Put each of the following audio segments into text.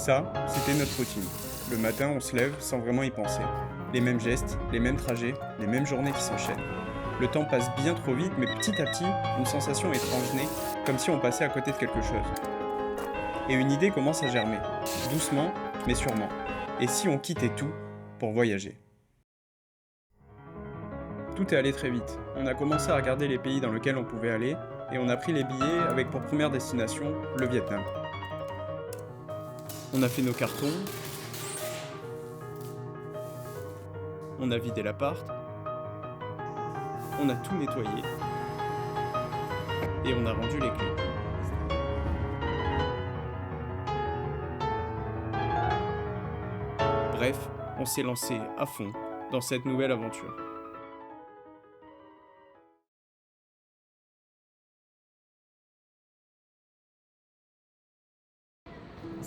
Ça, c'était notre routine. Le matin, on se lève sans vraiment y penser. Les mêmes gestes, les mêmes trajets, les mêmes journées qui s'enchaînent. Le temps passe bien trop vite, mais petit à petit, une sensation étrange naît, comme si on passait à côté de quelque chose. Et une idée commence à germer, doucement, mais sûrement. Et si on quittait tout pour voyager ? Tout est allé très vite. On a commencé à regarder les pays dans lesquels on pouvait aller, et on a pris les billets avec pour première destination le Vietnam. On a fait nos cartons, on a vidé l'appart, on a tout nettoyé, et on a rendu les clés. Bref, on s'est lancé à fond dans cette nouvelle aventure.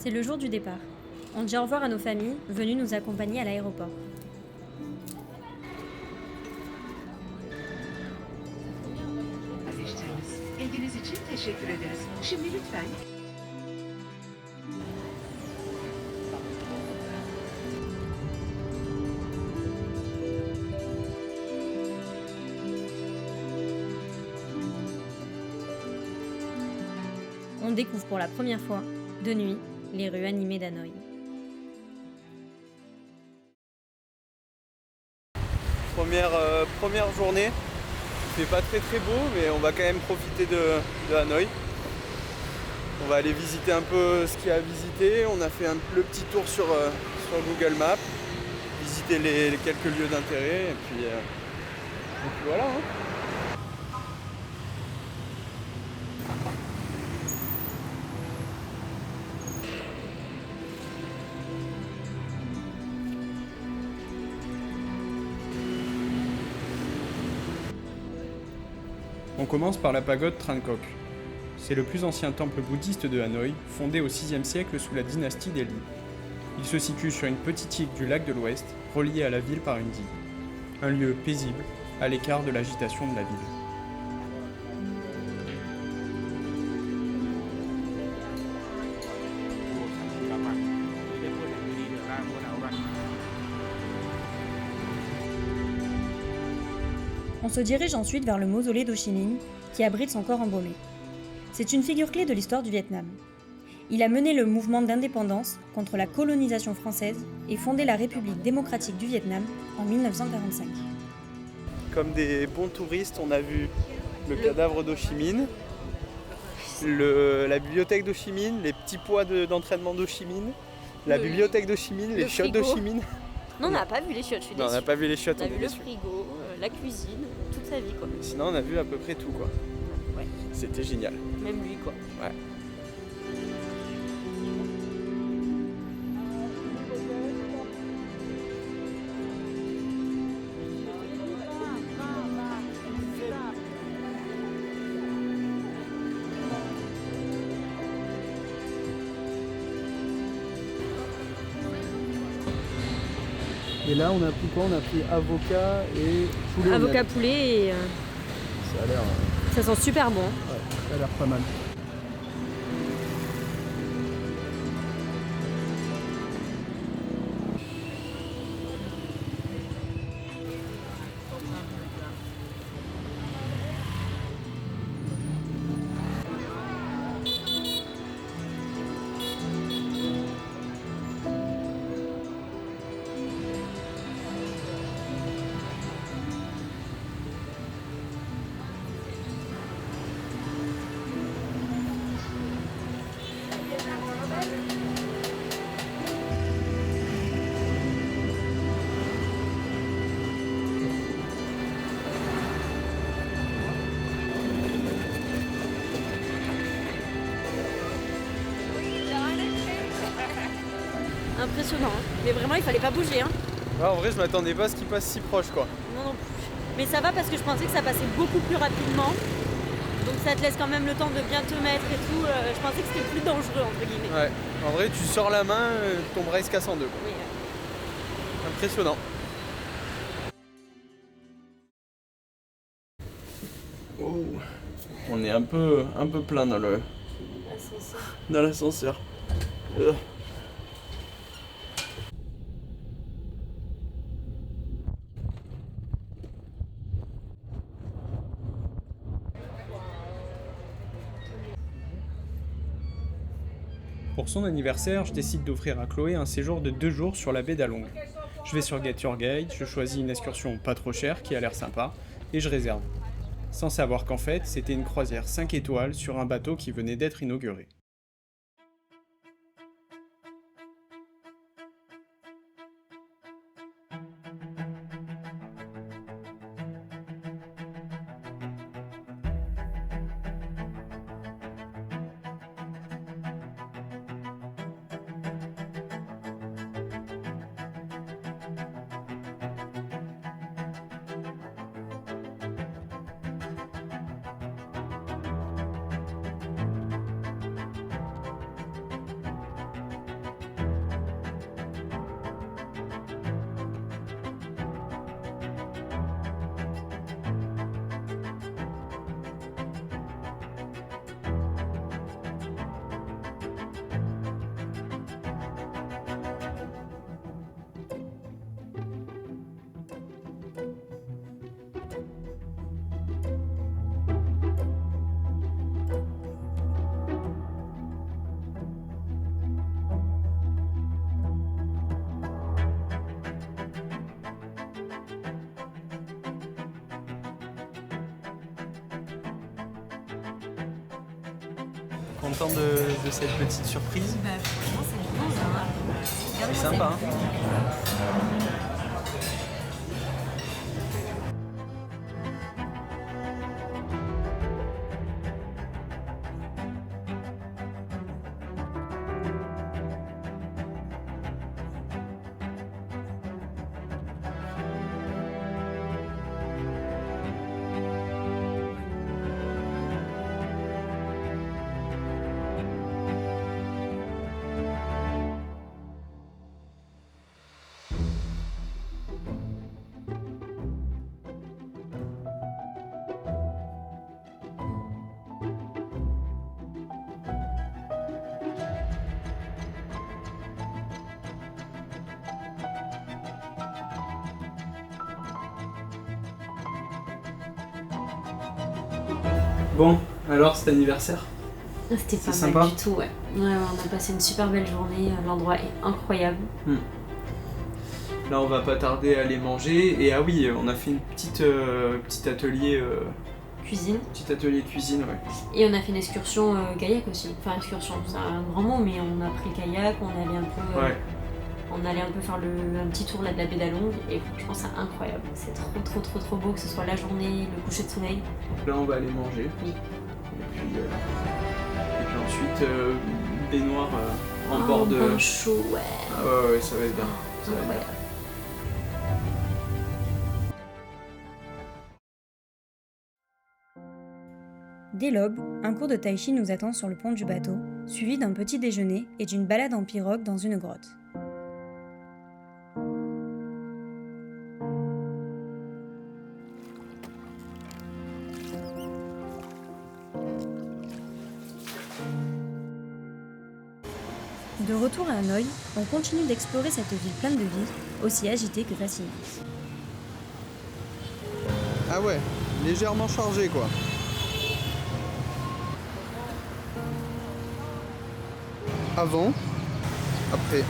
C'est le jour du départ. On dit au revoir à nos familles, venues nous accompagner à l'aéroport. İlginiz için teşekkür ederiz. Şimdi lütfen. On découvre pour la première fois, de nuit, les rues animées d'Hanoï. Première journée, il fait pas très beau, mais on va quand même profiter de Hanoï. On va aller visiter un peu ce qu'il y a à visiter. On a fait le petit tour sur Google Maps, visiter les quelques lieux d'intérêt, et puis voilà. Hein. On commence par la pagode Tran Coc. C'est le plus ancien temple bouddhiste de Hanoï, fondé au VIe siècle sous la dynastie Delhi. Il se situe sur une petite île du lac de l'Ouest, reliée à la ville par une digue. Un lieu paisible, à l'écart de l'agitation de la ville. On se dirige ensuite vers le mausolée d'Ho Chi Minh, qui abrite son corps embaumé. C'est une figure clé de l'histoire du Vietnam. Il a mené le mouvement d'indépendance contre la colonisation française et fondé la République démocratique du Vietnam en 1945. Comme des bons touristes, on a vu le cadavre d'Ho Chi Minh, la bibliothèque d'Ho Chi Minh, les petits poids d'entraînement d'Ho Chi Minh, la bibliothèque d'Ho Chi Minh, les chiottes d'Ho Chi Minh. Non, on n'a pas vu les chiottes, je suis déçue. Non, on n'a pas vu les chiottes. On a vu le frigo, la cuisine, toute sa vie, quoi. Sinon, on a vu à peu près tout, quoi. Ouais. C'était génial. Même lui, quoi. Ouais. Et là, on a pris quoi? On a pris avocat et poulet. Avocat poulet et Ça a l'air. ça sent super bon. Ouais, ça a l'air pas mal. Impressionnant, hein. Mais vraiment, il fallait pas bouger, hein. Ouais, en vrai, je m'attendais pas à ce qu'il passe si proche, quoi. Non plus. Mais ça va parce que je pensais que ça passait beaucoup plus rapidement. Donc ça te laisse quand même le temps de bien te mettre et tout. Je pensais que c'était plus dangereux, entre guillemets. Ouais. En vrai, tu sors la main, ton bras il se casse en deux, quoi. Oui, Impressionnant. Oh. On est un peu plein dans l'ascenseur. Pour son anniversaire, je décide d'offrir à Chloé un séjour de 2 jours sur la baie d'Along. Je vais sur Get Your Guide, je choisis une excursion pas trop chère qui a l'air sympa, et je réserve. Sans savoir qu'en fait, c'était une croisière 5 étoiles sur un bateau qui venait d'être inauguré. Content de cette petite surprise. Bah, franchement, c'est bon, ça va. C'est sympa, hein. Bon, alors cet anniversaire? C'était pas sympa. mal du tout, ouais. Ouais, on a passé une super belle journée, l'endroit est incroyable. Là, on va pas tarder à aller manger. Et ah oui, on a fait une petit atelier Cuisine. Petit atelier de cuisine, ouais. Et on a fait une excursion kayak aussi. Enfin, excursion, c'est un grand mot, mais on a pris le kayak, on allait un peu, Ouais. on allait un peu faire un petit tour là de la baie d'Along. Et franchement, c'est incroyable. C'est trop beau, que ce soit la journée, le coucher de soleil. Là, on va aller manger. Oui. Et puis ensuite, baignoire en bord de. Bain chaud, ouais. Ah ouais, ça va être bien. Ça va être bien. Incroyable. Dès l'aube, un cours de tai chi nous attend sur le pont du bateau, suivi d'un petit déjeuner et d'une balade en pirogue dans une grotte. De retour à Hanoï, on continue d'explorer cette ville pleine de vie, aussi agitée que fascinante. Ah ouais, légèrement chargé quoi. Avant, après.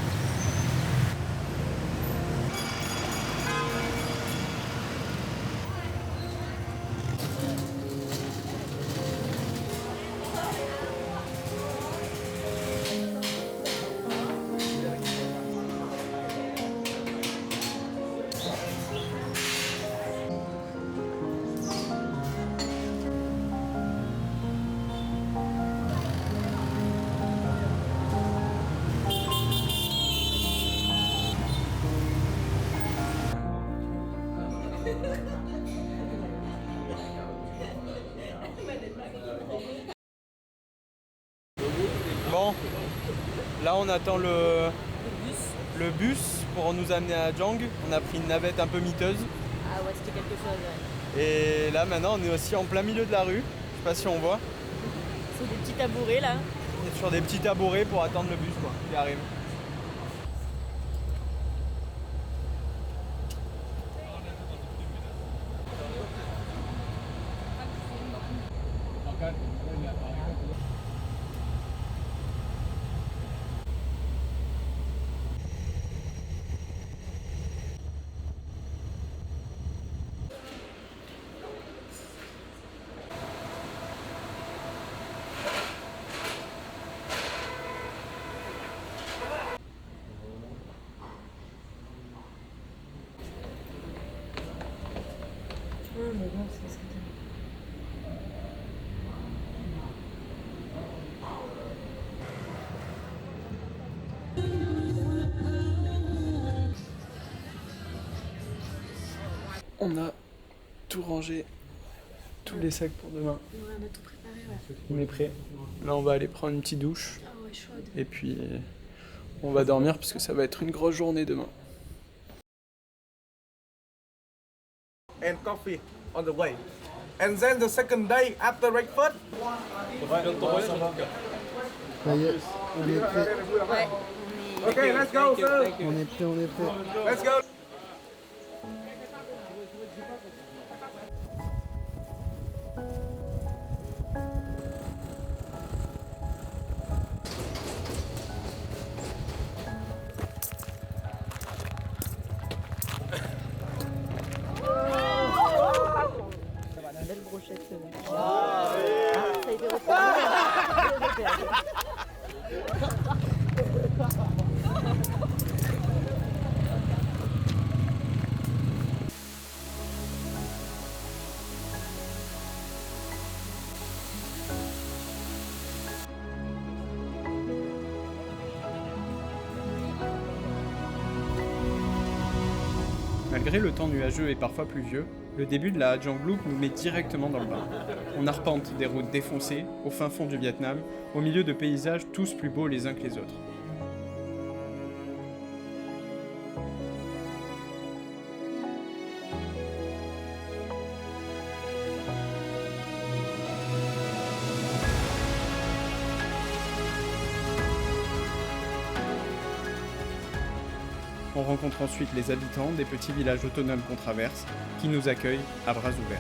Bon, là on attend le bus pour nous amener à Jang. On a pris une navette un peu miteuse. Ah ouais, c'était quelque chose, ouais. Et là maintenant on est aussi en plein milieu de la rue. Je sais pas si on voit. C'est des petits tabourets là. On est sur des petits tabourets pour attendre le bus quoi, qui arrive. mais bon, c'est ça. On a tout rangé, tous les sacs pour demain. Ouais, on a tout préparé, ouais. On est prêt. Là, on va aller prendre une petite douche. Ah ouais, chaude. Et puis, on va dormir parce que ça va être une grosse journée demain. And coffee on the way. And then the second day after breakfast. Ça y est, on est prêt. Ouais, Okay, let's go, sir. On est prêt, on est prêt. Let's go. Malgré le temps nuageux et parfois pluvieux, le début de la Ha Giang Loop nous met directement dans le bain. On arpente des routes défoncées, au fin fond du Vietnam, au milieu de paysages tous plus beaux les uns que les autres. On rencontre ensuite les habitants des petits villages autonomes qu'on traverse, qui nous accueillent à bras ouverts.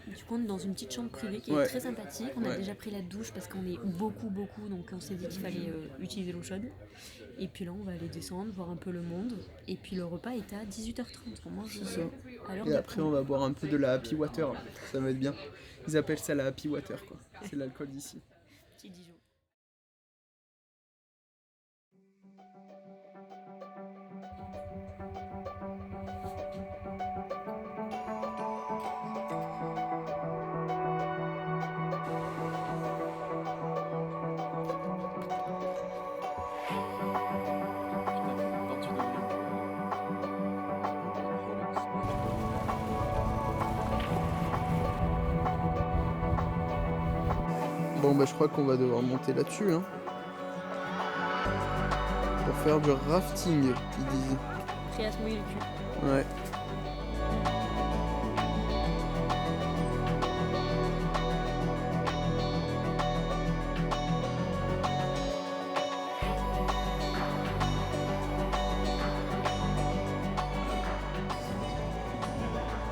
Du coup, on est dans une petite chambre privée qui est très sympathique. On a déjà pris la douche parce qu'on est beaucoup, donc on s'est dit qu'il fallait utiliser l'eau chaude. Et puis là, on va aller descendre, voir un peu le monde. Et puis le repas est à 18h30. On mange à l'heure Et de après, on va boire un peu de la Happy Water. Ça va être bien. Ils appellent ça la Happy Water, quoi. C'est l'alcool d'ici. petit Dijon. Bon bah je crois qu'on va devoir monter là-dessus hein. Pour faire du rafting, ils disent. Prêt à se mouiller le cul. Ouais.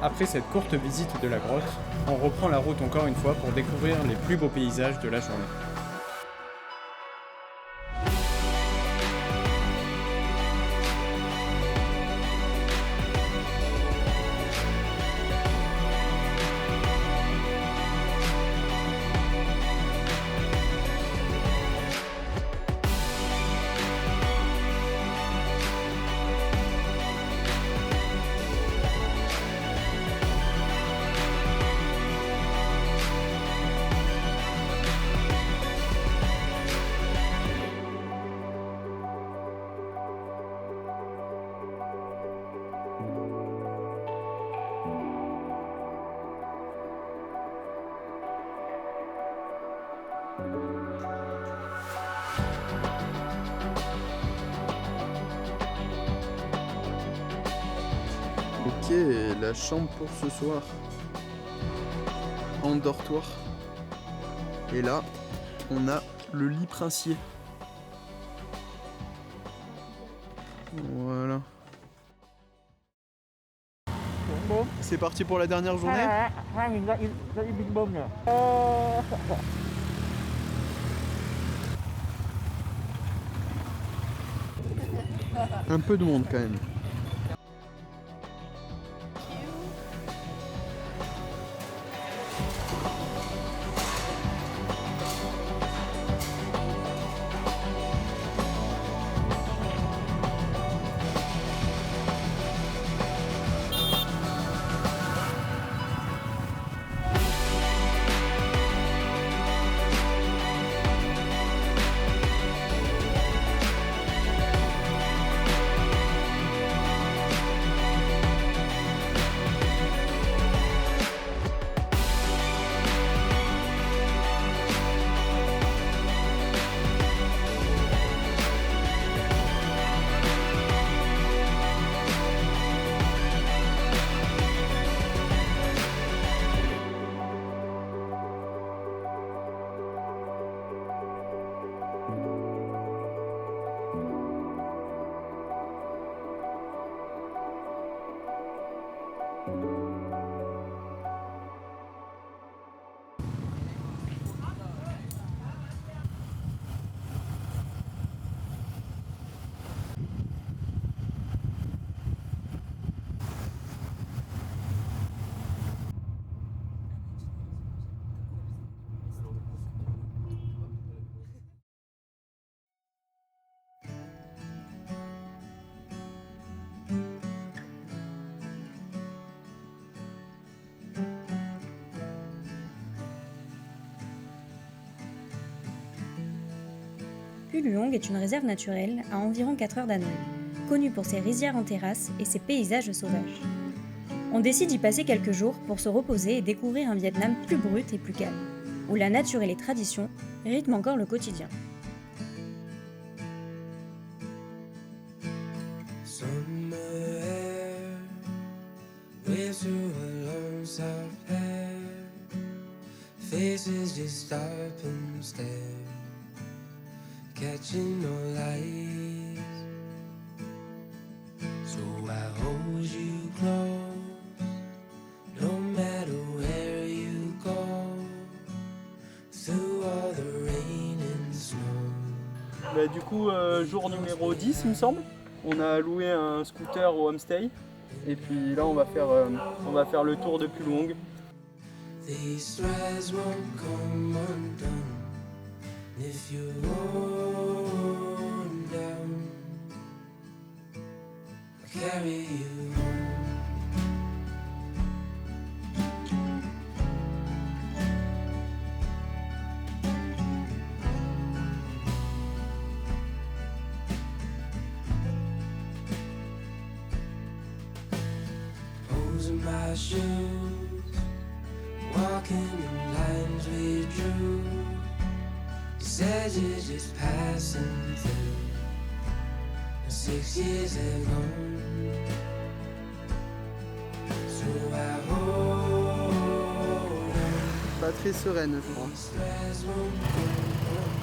Après cette courte visite de la grotte, on reprend la route encore une fois pour découvrir les plus beaux paysages de la journée. la chambre pour ce soir. En dortoir. Et là, on a le lit princier. Voilà. Bon, c'est parti pour la dernière journée. Un peu de monde quand même. Pulluong est une réserve naturelle à environ 4 heures d'Hanoï, connue pour ses rizières en terrasse et ses paysages sauvages. On décide d'y passer quelques jours pour se reposer et découvrir un Vietnam plus brut et plus calme, où la nature et les traditions rythment encore le quotidien. Catching all eyes, so I hold you close, no matter where you go, through all the rain and snow. Bah, du coup, jour numéro 10 il me semble. On a loué un scooter au homestay. Et puis là on va faire le tour de Pulluong. These threads won't come undone if you hold down, I'll carry you home. Holes in my shoes, walking in lines we drew. Said you're just passing through. 6 years have gone, so I hold on. Pas très sereine, je crois. These threads won't come undone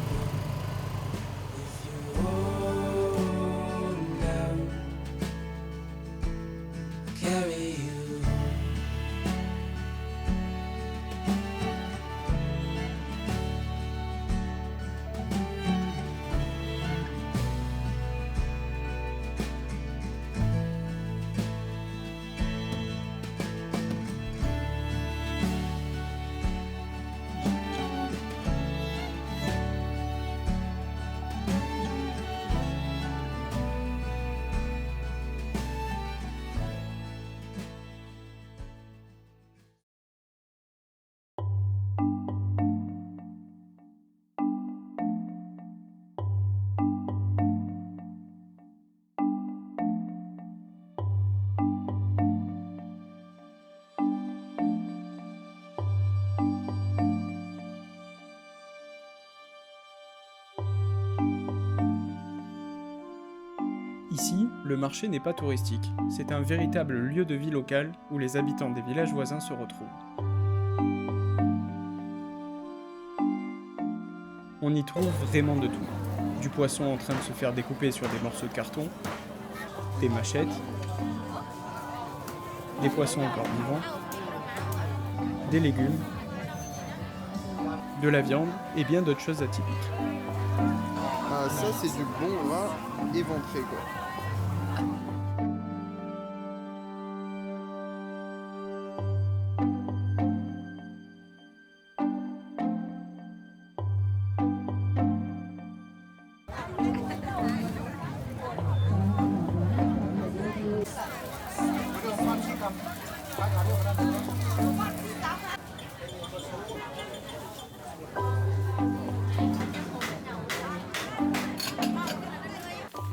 if you hold down. I'll carry you home. le marché n'est pas touristique, c'est un véritable lieu de vie local où les habitants des villages voisins se retrouvent. On y trouve vraiment de tout. Du poisson en train de se faire découper sur des morceaux de carton, des machettes, des poissons encore vivants, des légumes, de la viande et bien d'autres choses atypiques. Ah, ça c'est du bon rat éventré quoi.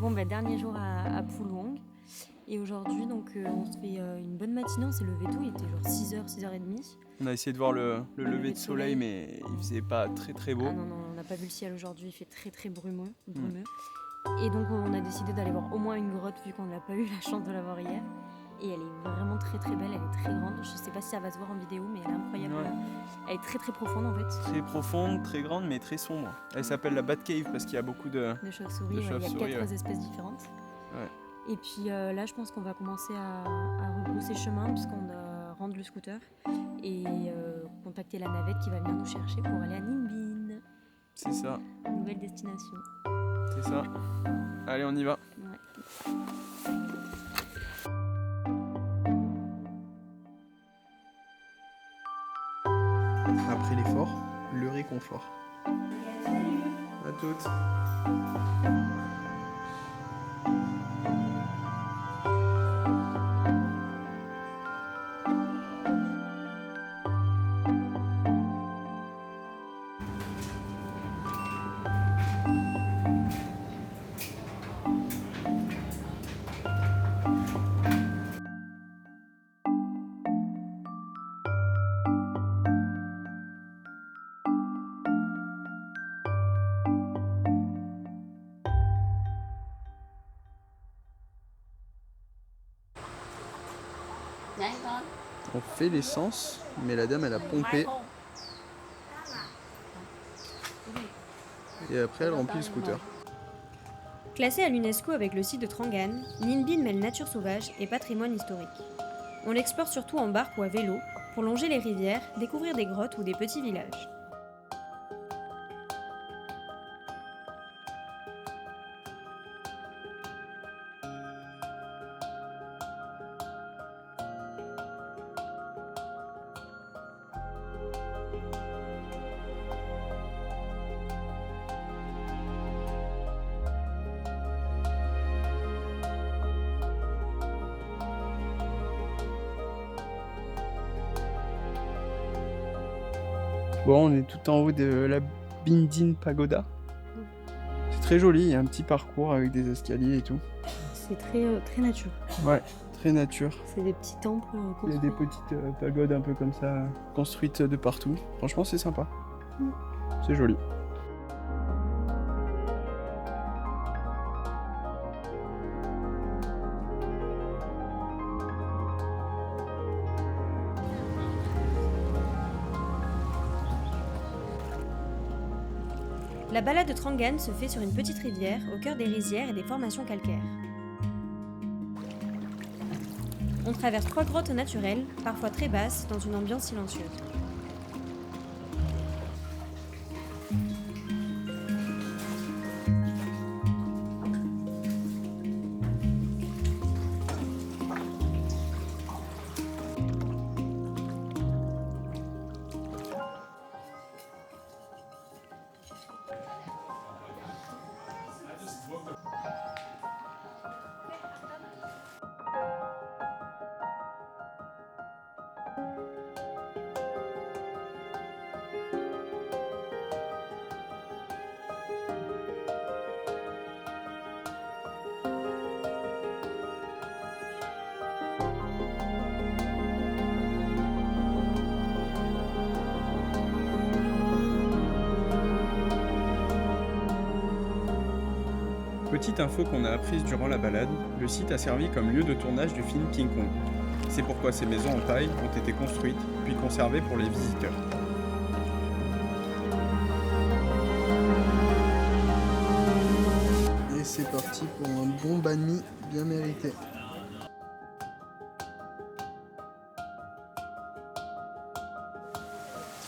Bon, dernier jour à Pulwang. Et aujourd'hui, donc, on se fait une bonne matinée. On s'est levé tôt, il était genre 6h, 6h30. On a essayé de voir le lever de soleil, mais il faisait pas très beau. Ah non, on n'a pas vu le ciel aujourd'hui, il fait très brumeux. Et donc, on a décidé d'aller voir au moins une grotte, vu qu'on n'a pas eu la chance de la voir hier. Et elle est vraiment très belle, elle est très grande. Je sais pas si ça va se voir en vidéo, mais elle est incroyable. Ouais. Elle est très profonde en fait. Très profonde, très grande, mais très sombre. Elle s'appelle la Bat Cave parce qu'il y a beaucoup de... De chauves-souris, De il y a chauves-souris, 4 ouais. espèces différentes. Ouais. Et puis là, je pense qu'on va commencer à rebrousser chemin, puisqu'on doit rendre le scooter et contacter la navette qui va venir nous chercher pour aller à Ninh Binh. C'est ça, Nouvelle destination. c'est ça. Allez, on y va. Ouais. Après l'effort, le réconfort. À toutes. On fait l'essence, mais la dame elle a pompé. Et après elle remplit le scooter. Classé à l'UNESCO avec le site de Trangan, Ninh Binh mêle nature sauvage et patrimoine historique. On l'explore surtout en barque ou à vélo, pour longer les rivières, découvrir des grottes ou des petits villages. Bon, on est tout en haut de la Binh Dinh Pagoda. C'est très joli, il y a un petit parcours avec des escaliers et tout. C'est très nature. Ouais, très nature. C'est des petits temples Il y a des petites pagodes un peu comme ça, construites de partout. Franchement, c'est sympa. C'est joli. La balade de Trangan se fait sur une petite rivière au cœur des rizières et des formations calcaires. On traverse 3 grottes naturelles, parfois très basses, dans une ambiance silencieuse. Petite info qu'on a apprise durant la balade, le site a servi comme lieu de tournage du film King Kong. C'est pourquoi ces maisons en paille ont été construites puis conservées pour les visiteurs. Et c'est parti pour un bon banh mi bien mérité.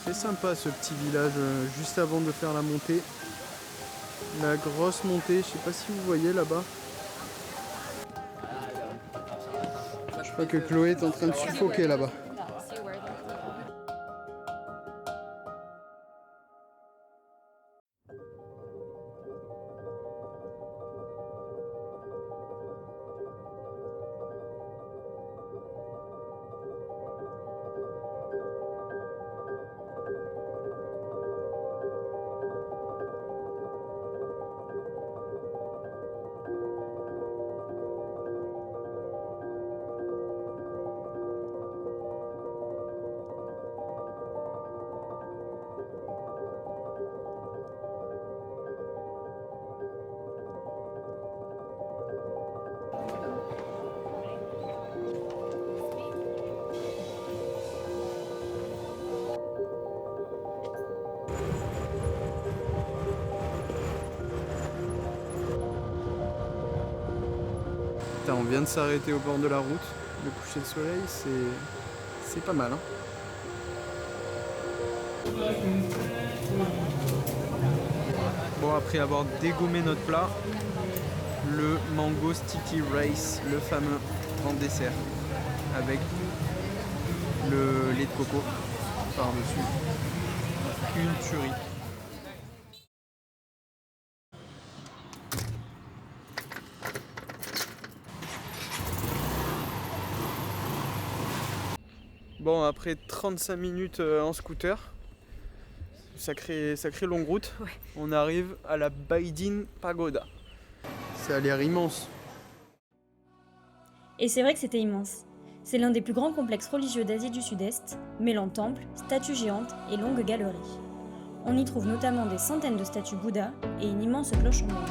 Très sympa ce petit village juste avant de faire la montée. La grosse montée, je sais pas si vous voyez là-bas. Je crois que Chloé est en train de suffoquer là-bas. Putain, on vient de s'arrêter au bord de la route. Le coucher de soleil, c'est pas mal. Hein. Bon, après avoir dégommé notre plat, le mango sticky rice, le fameux en dessert, avec le lait de coco par-dessus. Une tuerie. Bon, après 35 minutes en scooter, sacrée longue route, Ouais. On arrive à la Baidin Pagoda. Ça a l'air immense. Et c'est vrai que c'était immense. C'est l'un des plus grands complexes religieux d'Asie du Sud-Est, mêlant temples, statues géantes et longues galeries. On y trouve notamment des centaines de statues Bouddha et une immense cloche en bronze.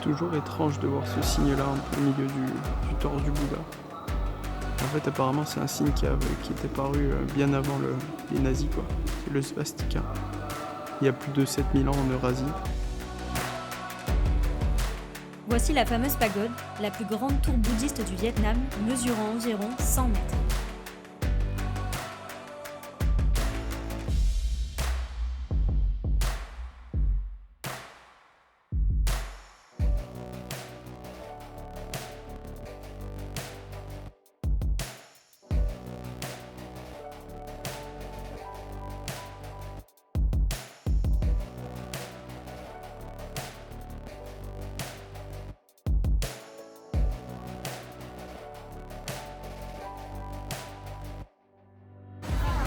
Toujours étrange de voir ce signe-là au milieu du torse du Bouddha. En fait, apparemment, c'est un signe qui était paru bien avant les nazis, quoi. C'est le svastika. Il y a plus de 7000 ans en Eurasie. Voici la fameuse pagode, la plus grande tour bouddhiste du Vietnam, mesurant environ 100 mètres.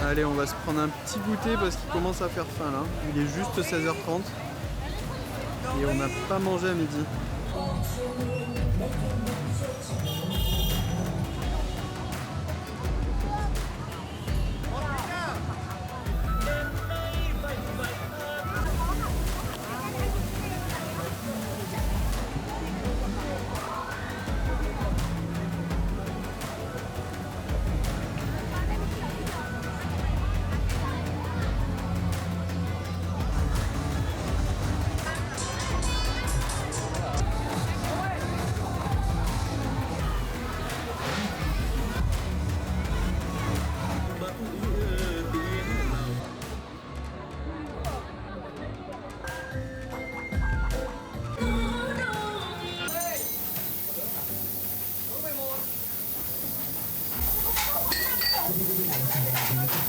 Allez, on va se prendre un petit goûter parce qu'il commence à faire faim là. Il est juste 16h30 et on n'a pas mangé à midi.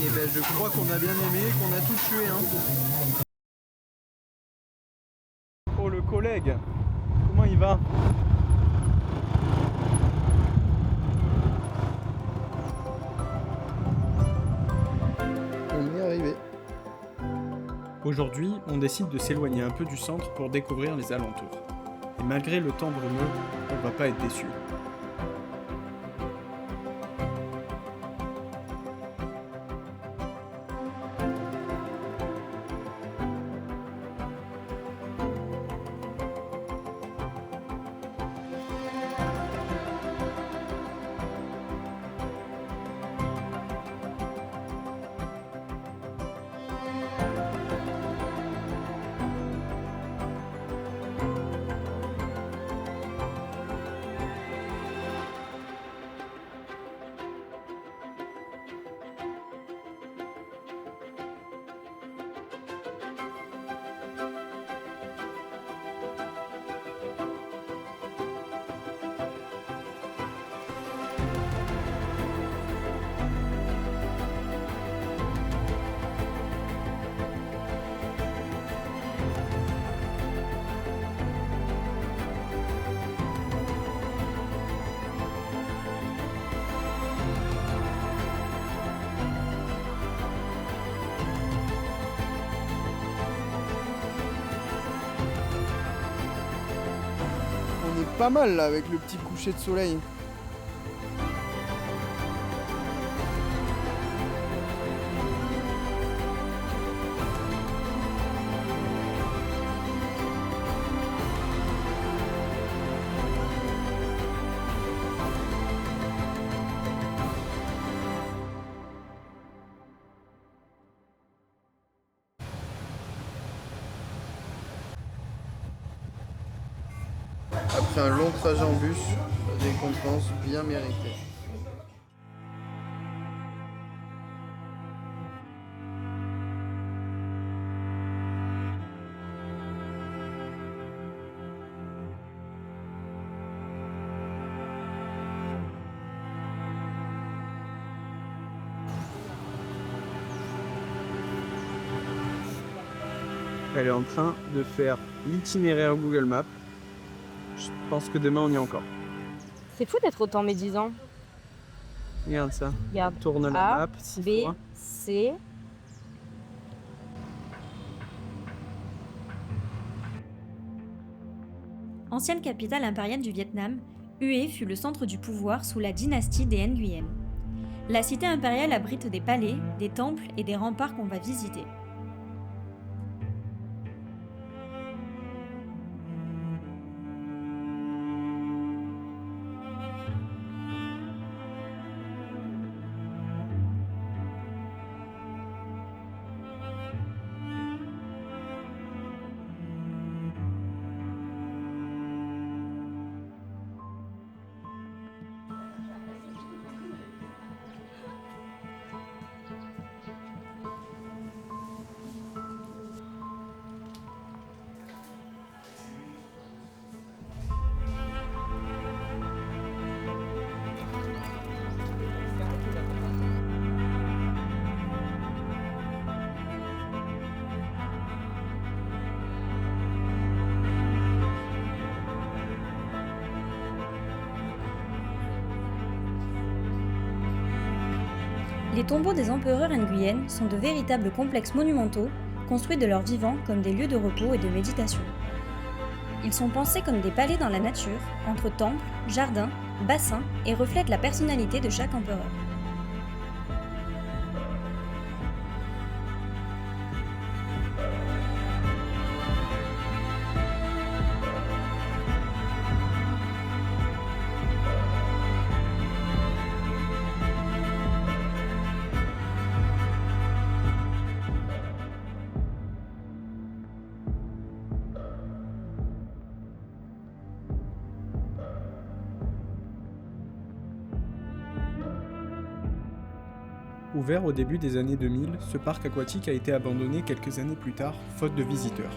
Et ben je crois qu'on a bien aimé, qu'on a tout tué. Hein. Oh le collègue, comment il va? On est arrivé. Aujourd'hui, on décide de s'éloigner un peu du centre pour découvrir les alentours. Et malgré le temps brumeux, on va pas être déçus. pas mal là avec le petit coucher de soleil. Après un long trajet en bus, récompense bien méritée. Elle est en train de faire l'itinéraire Google Maps. Je pense que demain on y est encore. C'est fou d'être autant médisant. Regarde ça. Regarde. Tourne la A, map 6 B, fois. C. Ancienne capitale impériale du Vietnam, Hue fut le centre du pouvoir sous la dynastie des Nguyen. La cité impériale abrite des palais, des temples et des remparts qu'on va visiter. Les tombeaux des empereurs Nguyen sont de véritables complexes monumentaux, construits de leur vivant comme des lieux de repos et de méditation. Ils sont pensés comme des palais dans la nature, entre temples, jardins, bassins et reflètent la personnalité de chaque empereur. Ouvert au début des années 2000, ce parc aquatique a été abandonné quelques années plus tard, faute de visiteurs.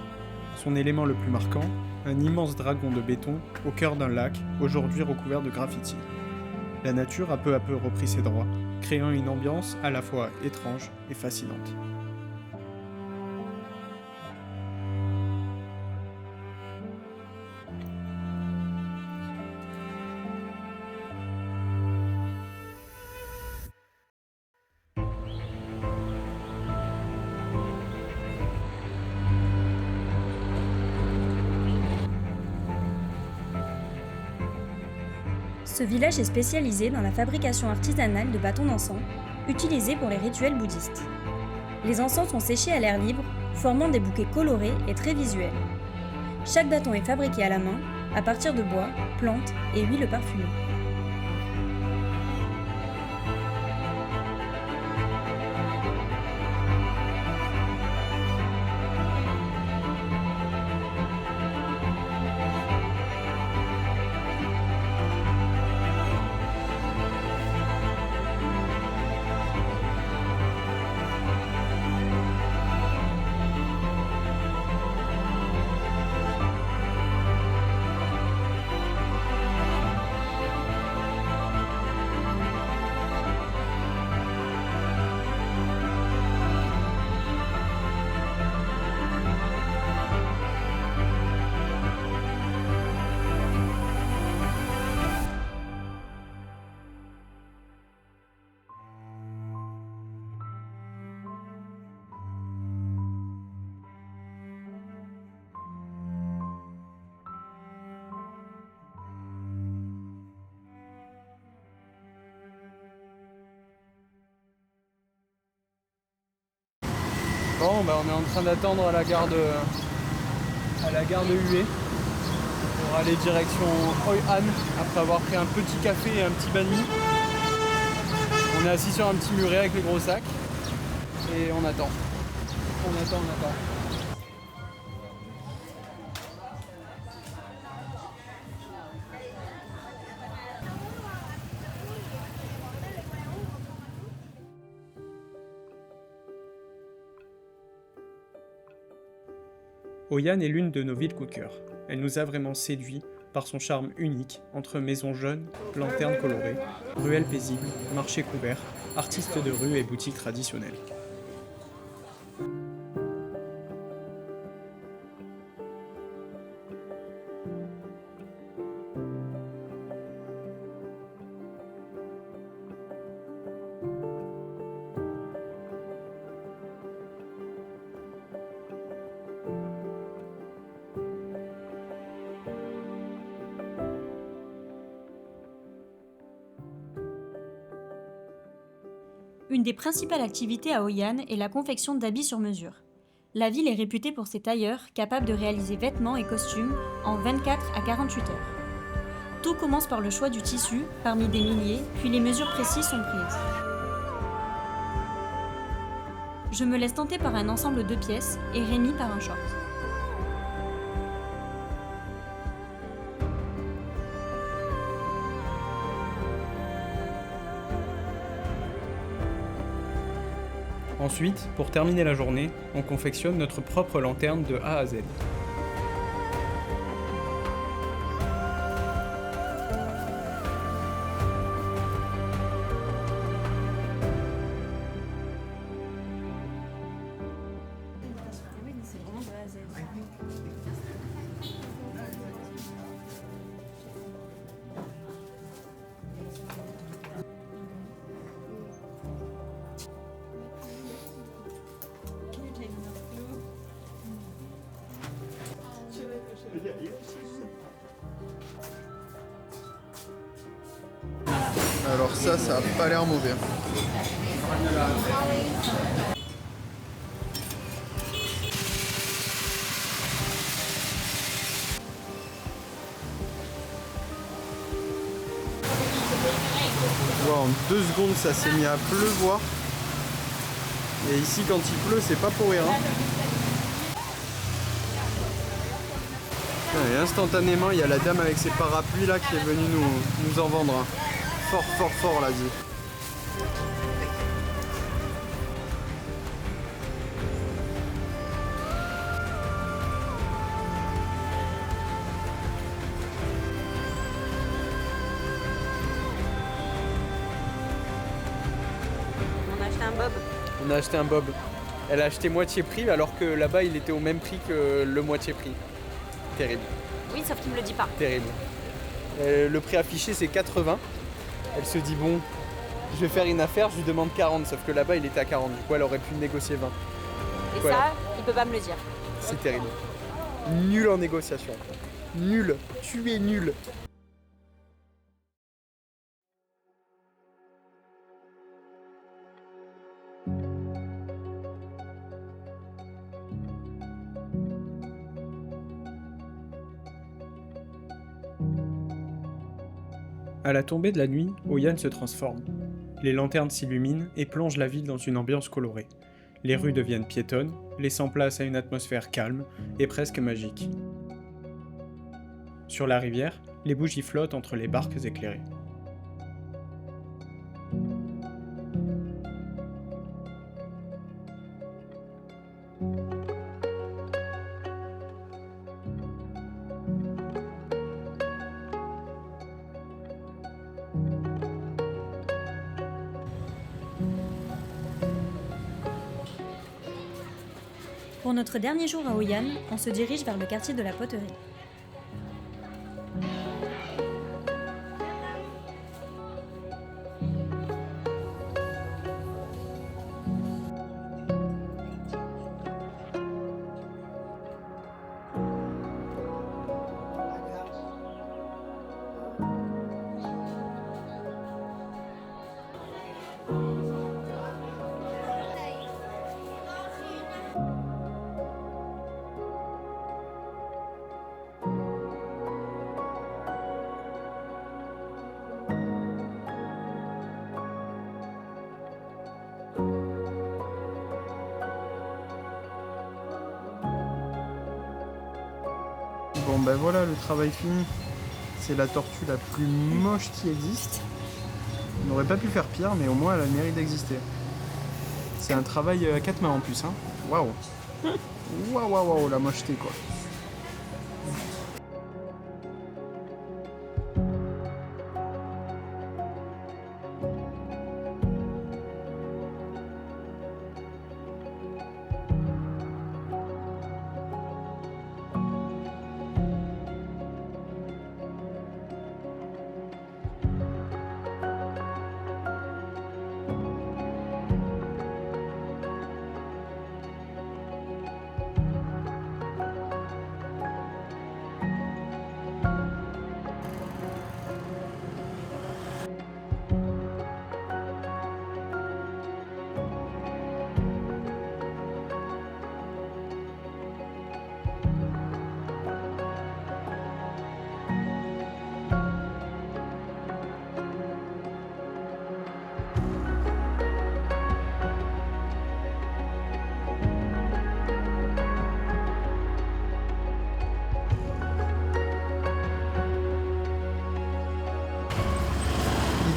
Son élément le plus marquant, un immense dragon de béton au cœur d'un lac, aujourd'hui recouvert de graffitis. La nature a peu à peu repris ses droits, créant une ambiance à la fois étrange et fascinante. Ce village est spécialisé dans la fabrication artisanale de bâtons d'encens, utilisés pour les rituels bouddhistes. Les encens sont séchés à l'air libre, formant des bouquets colorés et très visuels. Chaque bâton est fabriqué à la main, à partir de bois, plantes et huiles parfumées. Bon, bah, on est en train d'attendre à la gare de Hue pour aller direction Hoi An après avoir pris un petit café et un petit banh mi. On est assis sur un petit muret avec les gros sacs et on attend. On attend. Hoi An est l'une de nos villes coup de cœur. Elle nous a vraiment séduits par son charme unique entre maisons jaunes, lanternes colorées, ruelles paisibles, marchés couverts, artistes de rue et boutiques traditionnelles. Une des principales activités à Hoi An est la confection d'habits sur mesure. La ville est réputée pour ses tailleurs capables de réaliser vêtements et costumes en 24 à 48 heures. Tout commence par le choix du tissu, parmi des milliers, puis les mesures précises sont prises. Je me laisse tenter par un ensemble de pièces et Rémi par un short. Ensuite, pour terminer la journée, on confectionne notre propre lanterne de A à Z. Alors ça a pas l'air mauvais. Wow, en 2 secondes ça s'est mis à pleuvoir. Et ici quand il pleut c'est pas pour rien. Et instantanément il y a la dame avec ses parapluies là qui est venue nous en vendre. Fort là dit. On a acheté un bob. On a acheté un bob. Elle a acheté moitié prix alors que là-bas il était au même prix que le moitié prix. Terrible. Oui, sauf qu'il me le dit pas. Terrible. Le prix affiché c'est 80. Elle se dit bon, je vais faire une affaire, je lui demande 40, sauf que là-bas il était à 40, du coup elle aurait pu négocier 20. Et Voilà. ça, il peut pas me le dire. C'est terrible. Nul en négociation. Nul. Tu es nul. À la tombée de la nuit, Hoi An se transforme. Les lanternes s'illuminent et plongent la ville dans une ambiance colorée. Les rues deviennent piétonnes, laissant place à une atmosphère calme et presque magique. Sur la rivière, les bougies flottent entre les barques éclairées. Pour notre dernier jour à Hoi An, on se dirige vers le quartier de la poterie. Bon ben voilà, le travail fini. C'est la tortue la plus moche qui existe. On n'aurait pas pu faire pire, mais au moins elle a le mérite d'exister. C'est un travail à 4 mains en plus, hein. Waouh. Waouh, waouh, waouh, la mocheté quoi.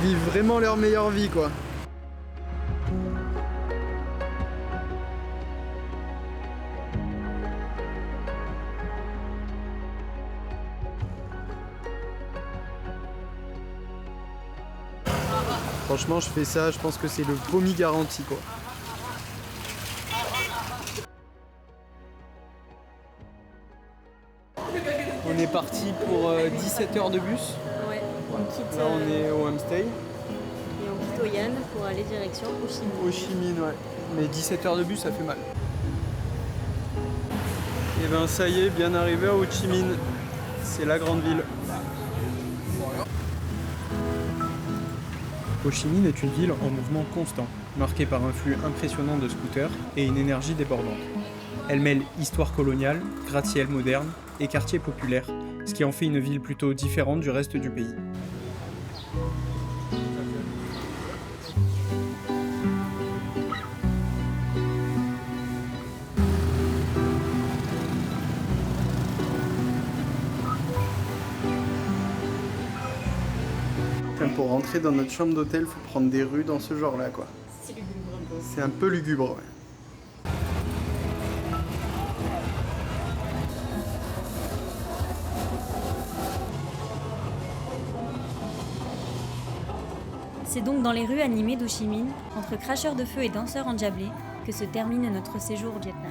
Ils vivent vraiment leur meilleure vie quoi. Franchement, je fais ça, je pense que c'est le vomi garanti quoi. On est parti pour 17 heures de bus. Ouais, on quitte, Là, on est au Homestay. et on quitte Hoi An pour aller direction Ho Chi Minh. Ho Chi Minh, ouais. Mais 17 heures de bus, ça fait mal. Et ben ça y est, bien arrivé à Ho Chi Minh. C'est la grande ville. Ho Chi Minh est une ville en mouvement constant, marquée par un flux impressionnant de scooters et une énergie débordante. Elle mêle histoire coloniale, gratte-ciel moderne et quartier populaire, ce qui en fait une ville plutôt différente du reste du pays. Putain, pour rentrer dans notre chambre d'hôtel, faut prendre des rues dans ce genre-là, quoi. C'est lugubre un peu. C'est un peu lugubre, ouais. C'est donc dans les rues animées d'Ho Chi Minh, entre cracheurs de feu et danseurs endiablés, que se termine notre séjour au Vietnam.